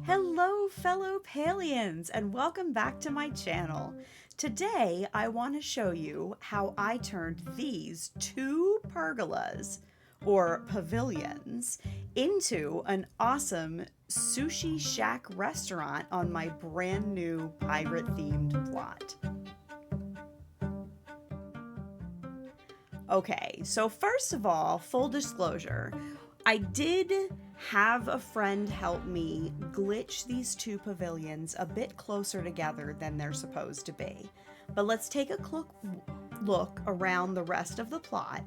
Hello, fellow Palians, and welcome back to my channel. Today, I want to show you how I turned these two pergolas, or pavilions, into an awesome sushi shack restaurant on my brand new pirate-themed plot. Okay, so first of all, full disclosure, I did have a friend help me glitch these two pavilions a bit closer together than they're supposed to be. But let's take a look around the rest of the plot.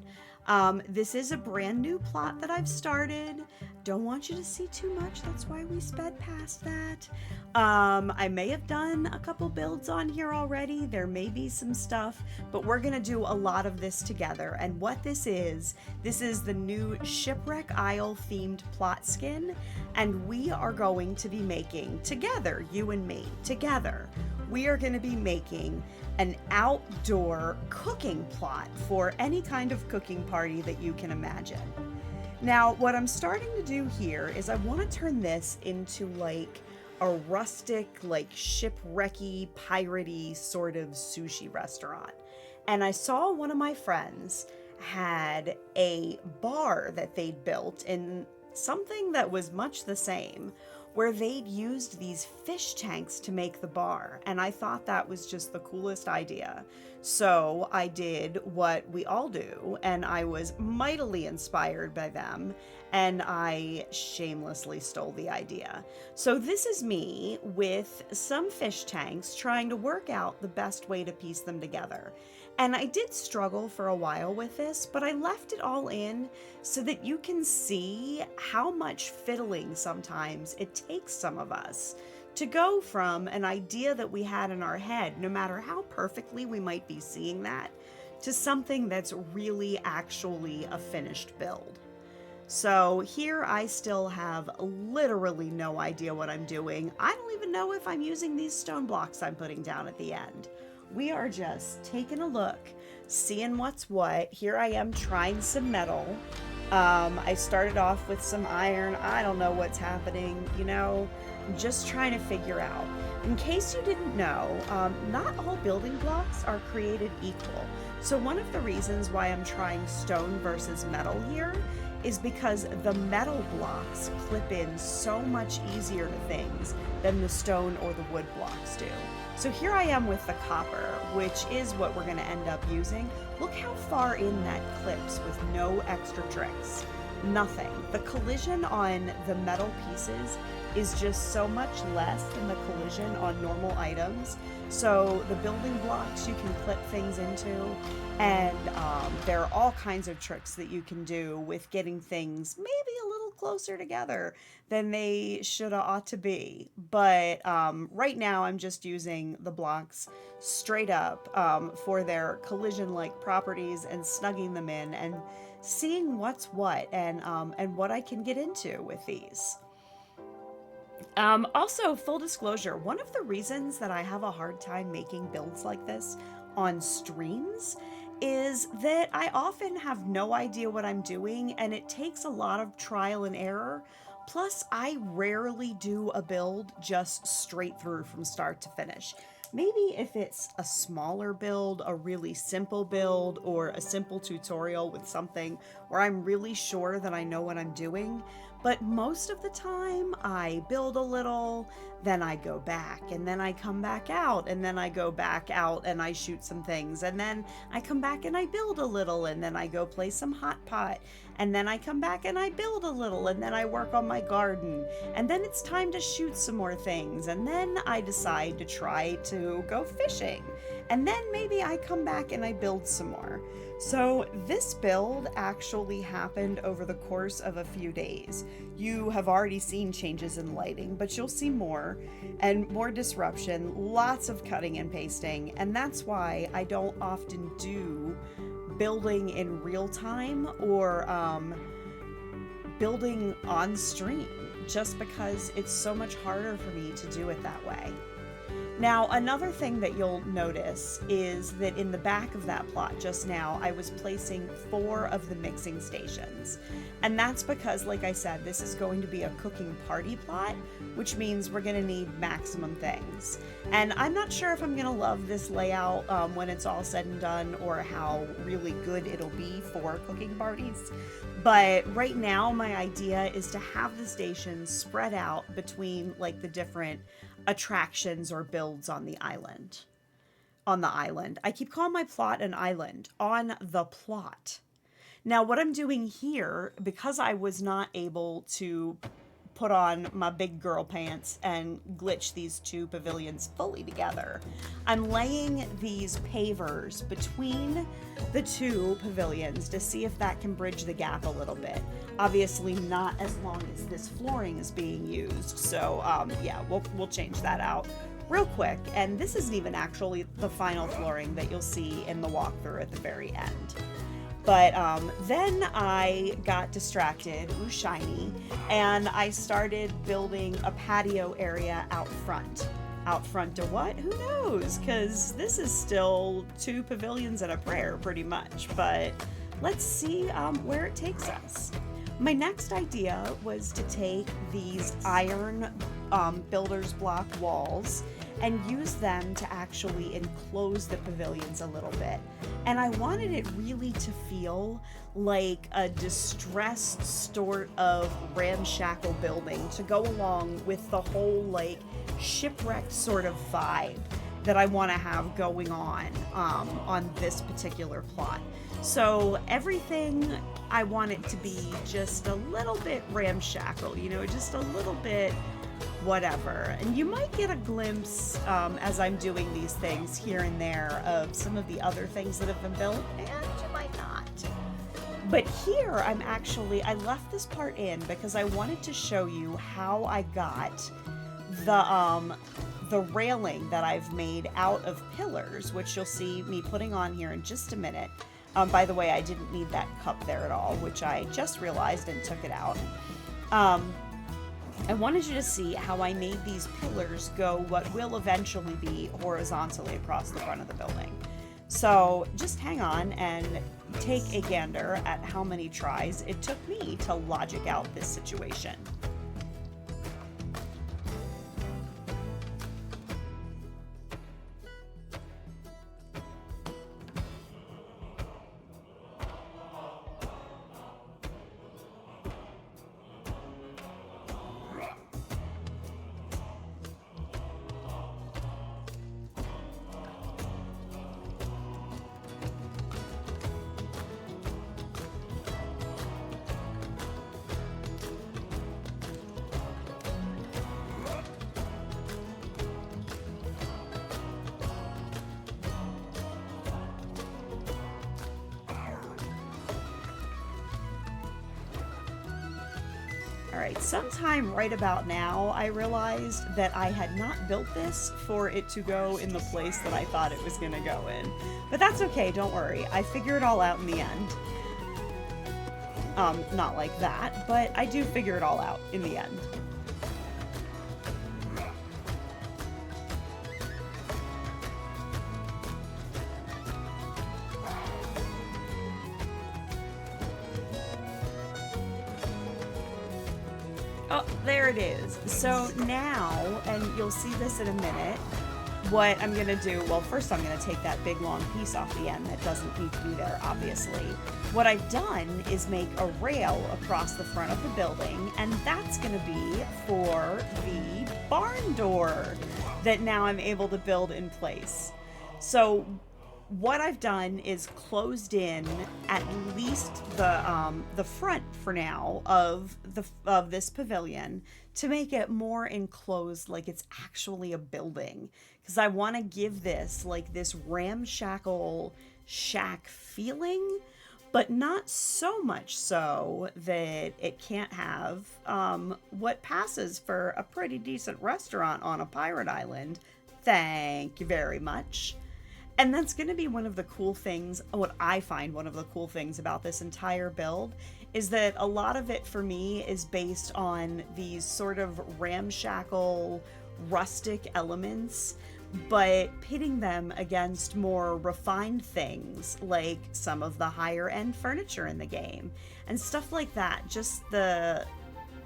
This is a brand new plot that I've started. Don't want you to see too much. That's why we sped past that. I may have done a couple builds on here already. There may be some stuff, but we're going to do a lot of this together. And what this is the new Shipwreck Isle themed plot skin. And we are going to be making together, you and me, together, we are going to be making an outdoor cooking plot for any kind of cooking party that you can imagine. Now, what I'm starting to do here is I want to turn this into like a rustic, like shipwrecky, piratey sort of sushi restaurant. And I saw one of my friends had a bar that they'd built in something that was much the same, where they'd used these fish tanks to make the bar, and I thought that was just the coolest idea. So I did what we all do, and I was mightily inspired by them, and I shamelessly stole the idea. So this is me with some fish tanks trying to work out the best way to piece them together. And I did struggle for a while with this, but I left it all in so that you can see how much fiddling sometimes it takes some of us to go from an idea that we had in our head, no matter how perfectly we might be seeing that, to something that's really actually a finished build. So here I still have literally no idea what I'm doing. I don't even know if I'm using these stone blocks I'm putting down at the end. We are just taking a look, seeing what's what. Here I am trying some metal. I started off with some iron. I don't know what's happening, I'm just trying to figure out. In case you didn't know, not all building blocks are created equal. So one of the reasons why I'm trying stone versus metal here is because the metal blocks clip in so much easier to things than the stone or the wood blocks do. So here I am with the copper, which is what we're going to end up using. Look how far in that clips with no extra tricks. Nothing. The collision on the metal pieces is just so much less than the collision on normal items. So the building blocks you can clip things into, and there are all kinds of tricks that you can do with getting things maybe a little closer together than they should ought to be. But right now I'm just using the blocks straight up for their collision-like properties and snugging them in and seeing what's what and what I can get into with these. Also, full disclosure, one of the reasons that I have a hard time making builds like this on streams is that I often have no idea what I'm doing, and it takes a lot of trial and error. Plus, I rarely do a build just straight through from start to finish. Maybe if it's a smaller build, a really simple build, or a simple tutorial with something where I'm really sure that I know what I'm doing. But most of the time, I build a little, then I go back, and then I come back out, and then I go back out and I shoot some things, and then I come back and I build a little, and then I go play some hot pot, and then I come back and I build a little, and then I work on my garden, and then it's time to shoot some more things, and then I decide to try to go fishing, and then maybe I come back and I build some more. So this build actually happened over the course of a few days. You have already seen changes in lighting, but you'll see more and more disruption, lots of cutting and pasting, and that's why I don't often do building in real time or building on stream, just because it's so much harder for me to do it that way. Now, another thing that you'll notice is that in the back of that plot just now, I was placing 4 of the mixing stations. And that's because, like I said, this is going to be a cooking party plot, which means we're going to need maximum things. And I'm not sure if I'm going to love this layout when it's all said and done, or how really good it'll be for cooking parties. But right now, my idea is to have the stations spread out between like the different attractions or builds on the island. I keep calling my plot an island. On the plot. Now, what I'm doing here, because I was not able to put on my big girl pants and glitch these 2 pavilions fully together, I'm laying these pavers between the 2 pavilions to see if that can bridge the gap a little bit. Obviously not as long as this flooring is being used, so yeah, we'll change that out real quick. And this isn't even actually the final flooring that you'll see in the walkthrough at the very end. But then I got distracted, ooh shiny, and I started building a patio area out front. Out front to what? Who knows? Because this is still 2 pavilions and a prayer, pretty much. But let's see where it takes us. My next idea was to take these iron builder's block walls and use them to actually enclose the pavilions a little bit. And I wanted it really to feel like a distressed sort of ramshackle building to go along with the whole like shipwrecked sort of vibe that I want to have going on this particular plot. So everything, I want it to be just a little bit ramshackle, you know, just a little bit whatever. And you might get a glimpse as I'm doing these things here and there of some of the other things that have been built, and you might not. But here I left this part in because I wanted to show you how I got the railing that I've made out of pillars, which you'll see me putting on here in just a minute. By the way, I didn't need that cup there at all, which I just realized and took it out. I wanted you to see how I made these pillars go what will eventually be horizontally across the front of the building. So just hang on and take a gander at how many tries it took me to logic out this situation. Alright, sometime right about now, I realized that I had not built this for it to go in the place that I thought it was going to go in. But that's okay, don't worry. I figure it all out in the end. Not like that, but I do figure it all out in the end. Oh, there it is. So now, and you'll see this in a minute, what I'm going to do, well, first I'm going to take that big long piece off the end that doesn't need to be there, obviously. What I've done is make a rail across the front of the building, and that's going to be for the barn door that now I'm able to build in place. So what I've done is closed in at least the front for now of this pavilion to make it more enclosed, like it's actually a building, because I want to give this like this ramshackle shack feeling, but not so much so that it can't have what passes for a pretty decent restaurant on a pirate island. Thank you very much. And that's going to be one of the cool things, what I find one of the cool things about this entire build, is that a lot of it for me is based on these sort of ramshackle, rustic elements, but pitting them against more refined things like some of the higher end furniture in the game and stuff like that. Just the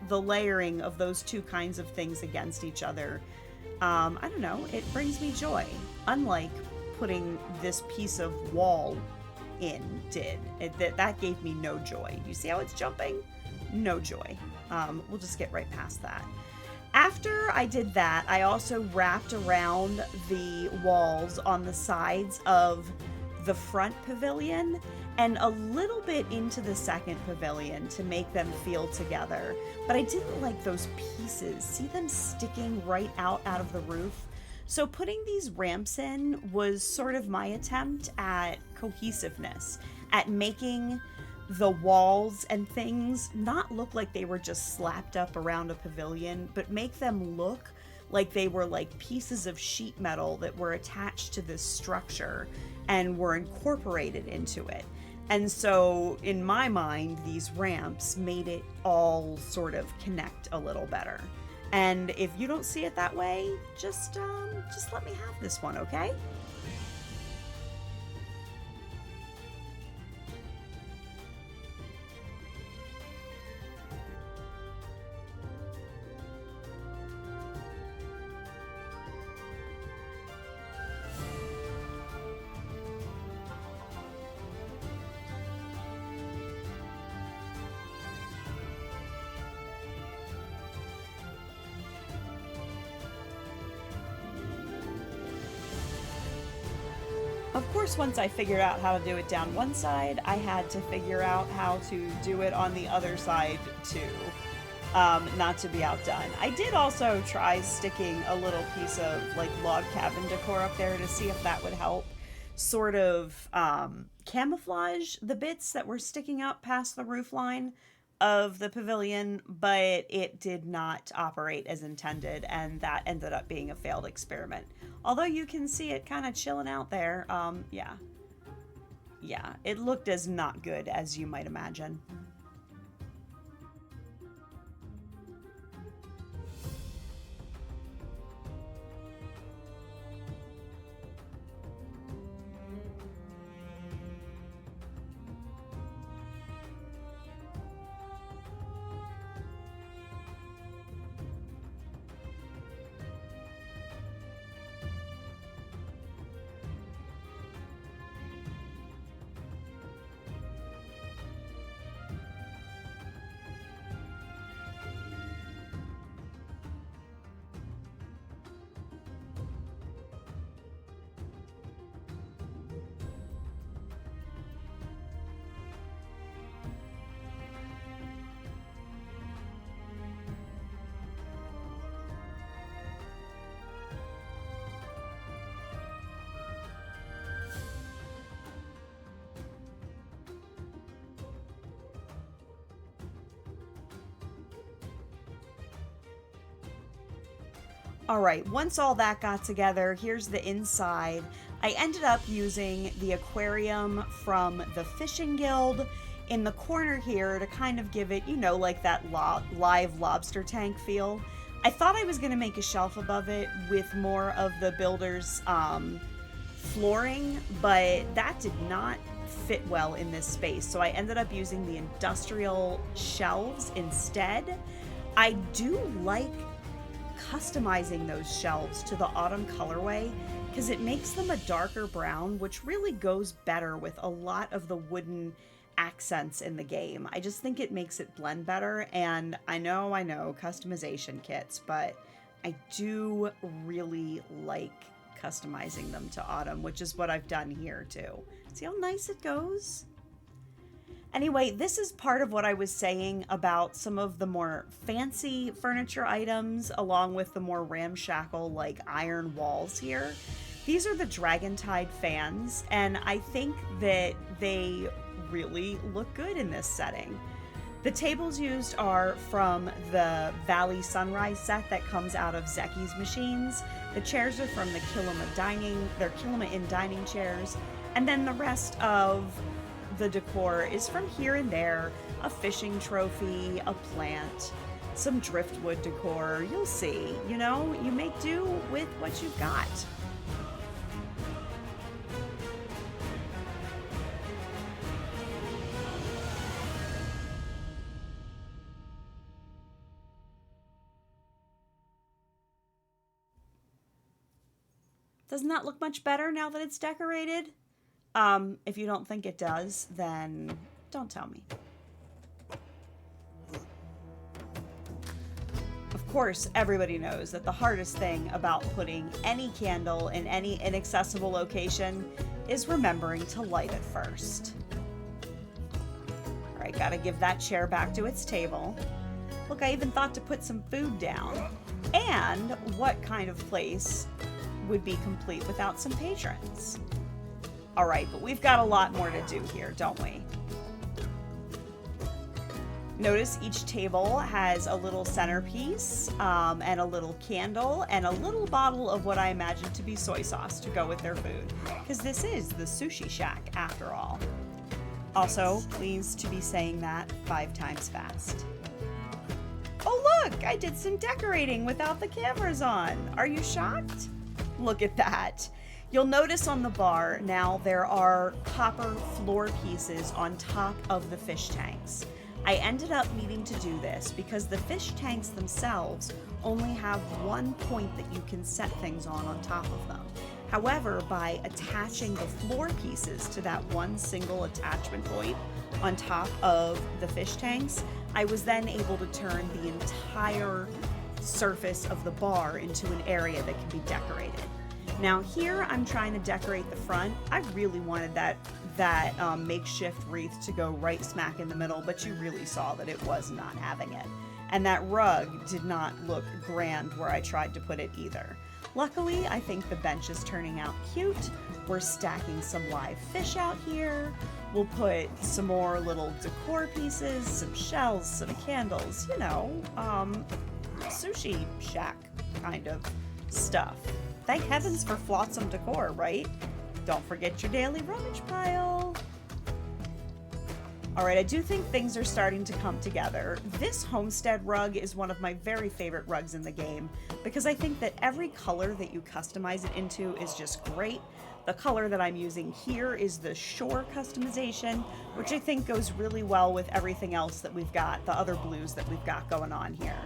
layering of those two kinds of things against each other. I don't know, it brings me joy. Unlike putting this piece of wall in did. That gave me no joy. You see how it's jumping? No joy. We'll just get right past that. After I did that, I also wrapped around the walls on the sides of the front pavilion and a little bit into the second pavilion to make them feel together. But I didn't like those pieces. See them sticking right out of the roof? So putting these ramps in was sort of my attempt at cohesiveness, at making the walls and things not look like they were just slapped up around a pavilion, but make them look like they were like pieces of sheet metal that were attached to this structure and were incorporated into it. And so in my mind, these ramps made it all sort of connect a little better. And if you don't see it that way, just let me have this one, okay? Of course, once I figured out how to do it down one side, I had to figure out how to do it on the other side too. Not to be outdone. I did also try sticking a little piece of like log cabin decor up there to see if that would help sort of camouflage the bits that were sticking up past the roof line of the pavilion, but it did not operate as intended, and that ended up being a failed experiment. Although you can see it kind of chilling out there, yeah, it looked as not good as you might imagine. All right, once all that got together, here's the inside. I ended up using the aquarium from the Fishing Guild in the corner here to kind of give it, you know, like that live lobster tank feel. I thought I was going to make a shelf above it with more of the builder's flooring, but that did not fit well in this space. So I ended up using the industrial shelves instead. I do like customizing those shelves to the autumn colorway because it makes them a darker brown, which really goes better with a lot of the wooden accents in the game. I just think it makes it blend better, and I know customization kits, but I do really like customizing them to autumn, which is what I've done here too. See how nice it goes? Anyway, this is part of what I was saying about some of the more fancy furniture items along with the more ramshackle like iron walls here. These are the Dragontide fans, and I think that they really look good in this setting. The tables used are from the Valley Sunrise set that comes out of Zeki's machines. The chairs are from the they're Kilima Inn dining chairs, and then the rest of the decor is from here and there, a fishing trophy, a plant, some driftwood decor. You'll see, you know, you make do with what you've got. Doesn't that look much better now that it's decorated? If you don't think it does, then don't tell me. Of course, everybody knows that the hardest thing about putting any candle in any inaccessible location is remembering to light it first. All right, gotta give that chair back to its table. Look, I even thought to put some food down. And what kind of place would be complete without some patrons? All right, but we've got a lot more to do here, don't we? Notice each table has a little centerpiece and a little candle and a little bottle of what I imagine to be soy sauce to go with their food, because this is the Sushi Shack after all. Also, please to be saying that 5 times fast. Oh look, I did some decorating without the cameras on. Are you shocked? Look at that. You'll notice on the bar now there are copper floor pieces on top of the fish tanks. I ended up needing to do this because the fish tanks themselves only have one point that you can set things on top of them. However, by attaching the floor pieces to that one single attachment point on top of the fish tanks, I was then able to turn the entire surface of the bar into an area that can be decorated. Now here I'm trying to decorate the front. I really wanted that makeshift wreath to go right smack in the middle, but you really saw that it was not having it. And that rug did not look grand where I tried to put it either. Luckily, I think the bench is turning out cute. We're stacking some live fish out here. We'll put some more little decor pieces, some shells, some candles, you know, Sushi Shack kind of stuff. Thank heavens for flotsam decor, right? Don't forget your daily rummage pile. All right, I do think things are starting to come together. This homestead rug is one of my very favorite rugs in the game because I think that every color that you customize it into is just great. The color that I'm using here is the shore customization, which I think goes really well with everything else that we've got, the other blues that we've got going on here.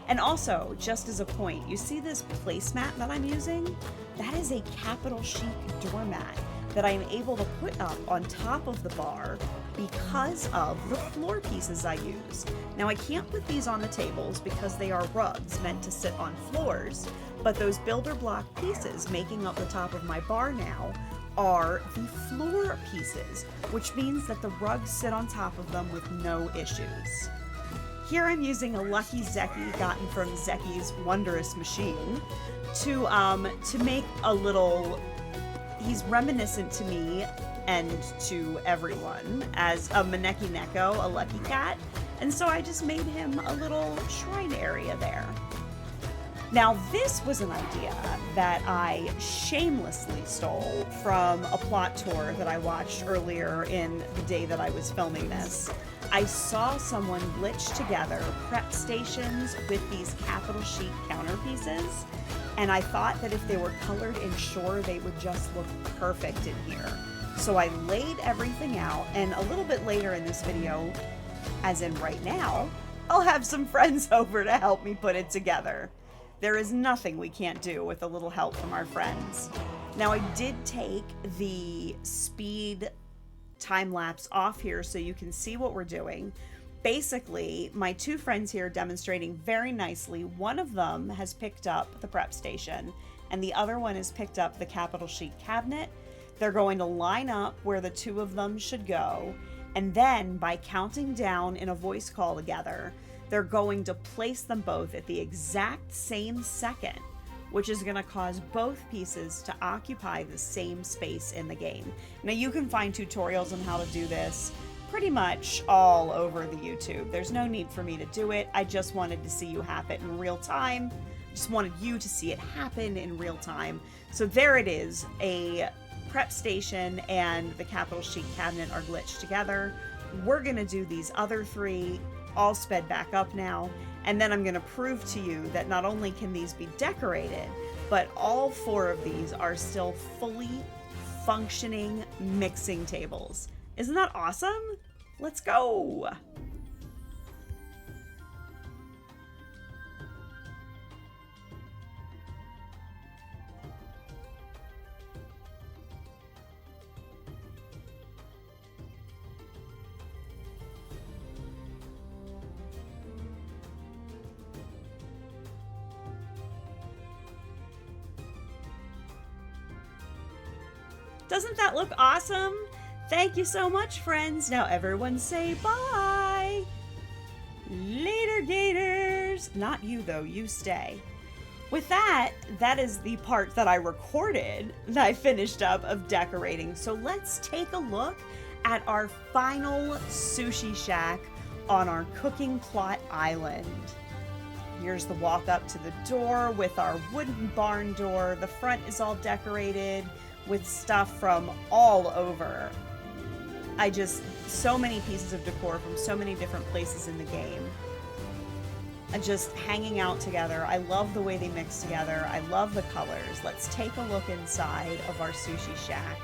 And also, just as a point, you see this placemat that I'm using? That is a capital chic doormat that I'm able to put up on top of the bar because of the floor pieces I use. Now I can't put these on the tables because they are rugs meant to sit on floors, but those builder block pieces making up the top of my bar now are the floor pieces, which means that the rugs sit on top of them with no issues. Here I'm using a lucky Zeki gotten from Zeki's Wondrous Machine to make a little, he's reminiscent to me and to everyone as a Maneki Neko, a lucky cat, and so I just made him a little shrine area there. Now this was an idea that I shamelessly stole from a plot tour that I watched earlier in the day that I was filming this. I saw someone glitch together prep stations with these capital chic counterpieces, and I thought that if they were colored in shore, they would just look perfect in here. So I laid everything out, and a little bit later in this video, as in right now, I'll have some friends over to help me put it together. There is nothing we can't do with a little help from our friends. Now I did take the speed time lapse off here so you can see what we're doing. Basically, my two friends here demonstrating very nicely. One of them has picked up the prep station and the other one has picked up the capital chic cabinet. They're going to line up where the two of them should go, and then by counting down in a voice call together, they're going to place them both at the exact same second, which is going to cause both pieces to occupy the same space in the game. Now you can find tutorials on how to do this pretty much all over the YouTube. There's no need for me to do it. I just wanted to see you happen in real time. Just wanted you to see it happen in real time. So there it is. A prep station and the capital chic cabinet are glitched together. We're going to do these other three all sped back up now, and then I'm going to prove to you that not only can these be decorated, but all four of these are still fully functioning mixing tables. Isn't that awesome? Let's go! Doesn't that look awesome? Thank you so much, friends. Now everyone say bye. Later, Gators. Not you, though. You stay. With that, that is the part that I recorded that I finished up of decorating. So let's take a look at our final sushi shack on our cooking plot island. Here's the walk up to the door with our wooden barn door. The front is all decorated with stuff from all over. So many pieces of decor from so many different places in the game. Just hanging out together. I love the way they mix together. I love the colors. Let's take a look inside of our sushi shack.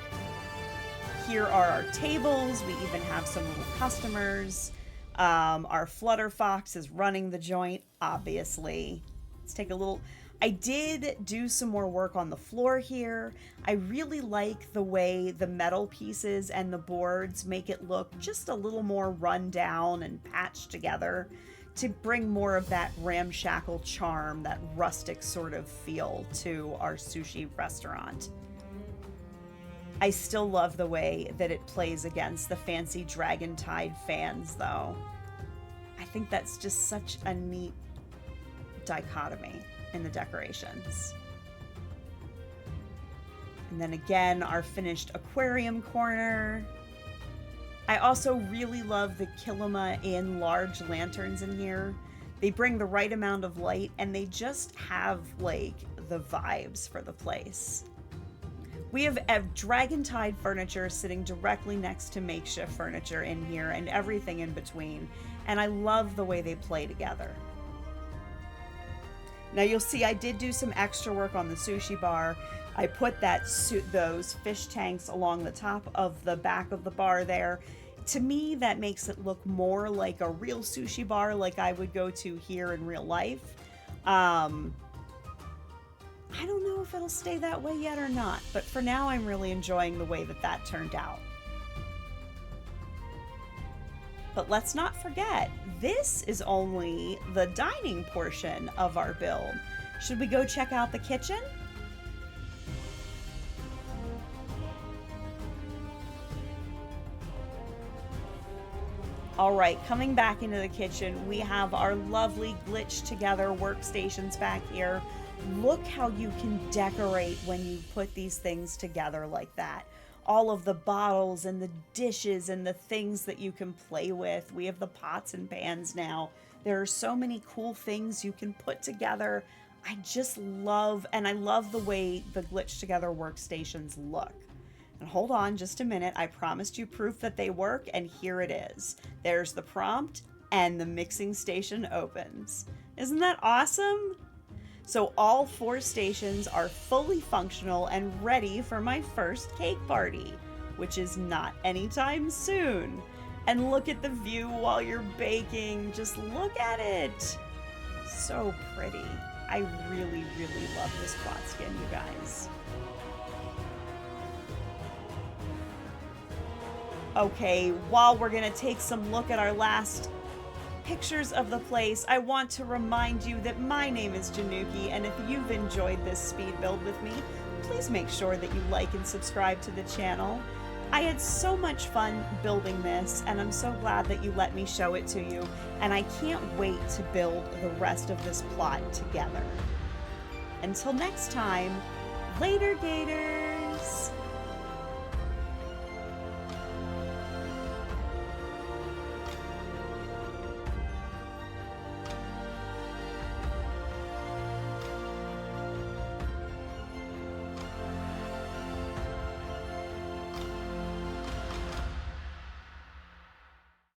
Here are our tables. We even have some little customers. Our Flutter Fox is running the joint, obviously. Let's take a little... I did do some more work on the floor here. I really like the way the metal pieces and the boards make it look just a little more run down and patched together to bring more of that ramshackle charm, that rustic sort of feel to our sushi restaurant. I still love the way that it plays against the fancy Dragon Tide fans, though. I think that's just such a neat dichotomy in the decorations. And then again, our finished aquarium corner. I also really love the Kilima in large lanterns in here. They bring the right amount of light and they just have like the vibes for the place. We have Dragon Tide furniture sitting directly next to makeshift furniture in here and everything in between. And I love the way they play together. Now you'll see I did do some extra work on the sushi bar. I put those fish tanks along the top of the back of the bar there. To me, that makes it look more like a real sushi bar like I would go to here in real life. I don't know if it'll stay that way yet or not, but for now I'm really enjoying the way that turned out. But let's not forget, this is only the dining portion of our build. Should we go check out the kitchen? All right, coming back into the kitchen, we have our lovely glitched together workstations back here. Look how you can decorate when you put these things together like that. All of the bottles and the dishes and the things that you can play with. We have the pots and pans now. There are so many cool things you can put together. I just love, and I love the way the glitched together workstations look. And hold on just a minute. I promised you proof that they work, and here it is. There's the prompt, and the mixing station opens. Isn't that awesome? So all 4 stations are fully functional and ready for my first cake party, which is not anytime soon. And look at the view while you're baking. Just look at it. So pretty. I really, really love this plot skin, you guys. Okay, while we're gonna take some look at our last pictures of the place, I want to remind you that my name is Januki, and if you've enjoyed this speed build with me, please make sure that you like and subscribe to the channel. I had so much fun building this, and I'm so glad that you let me show it to you, and I can't wait to build the rest of this plot together. Until next time, later, Gators!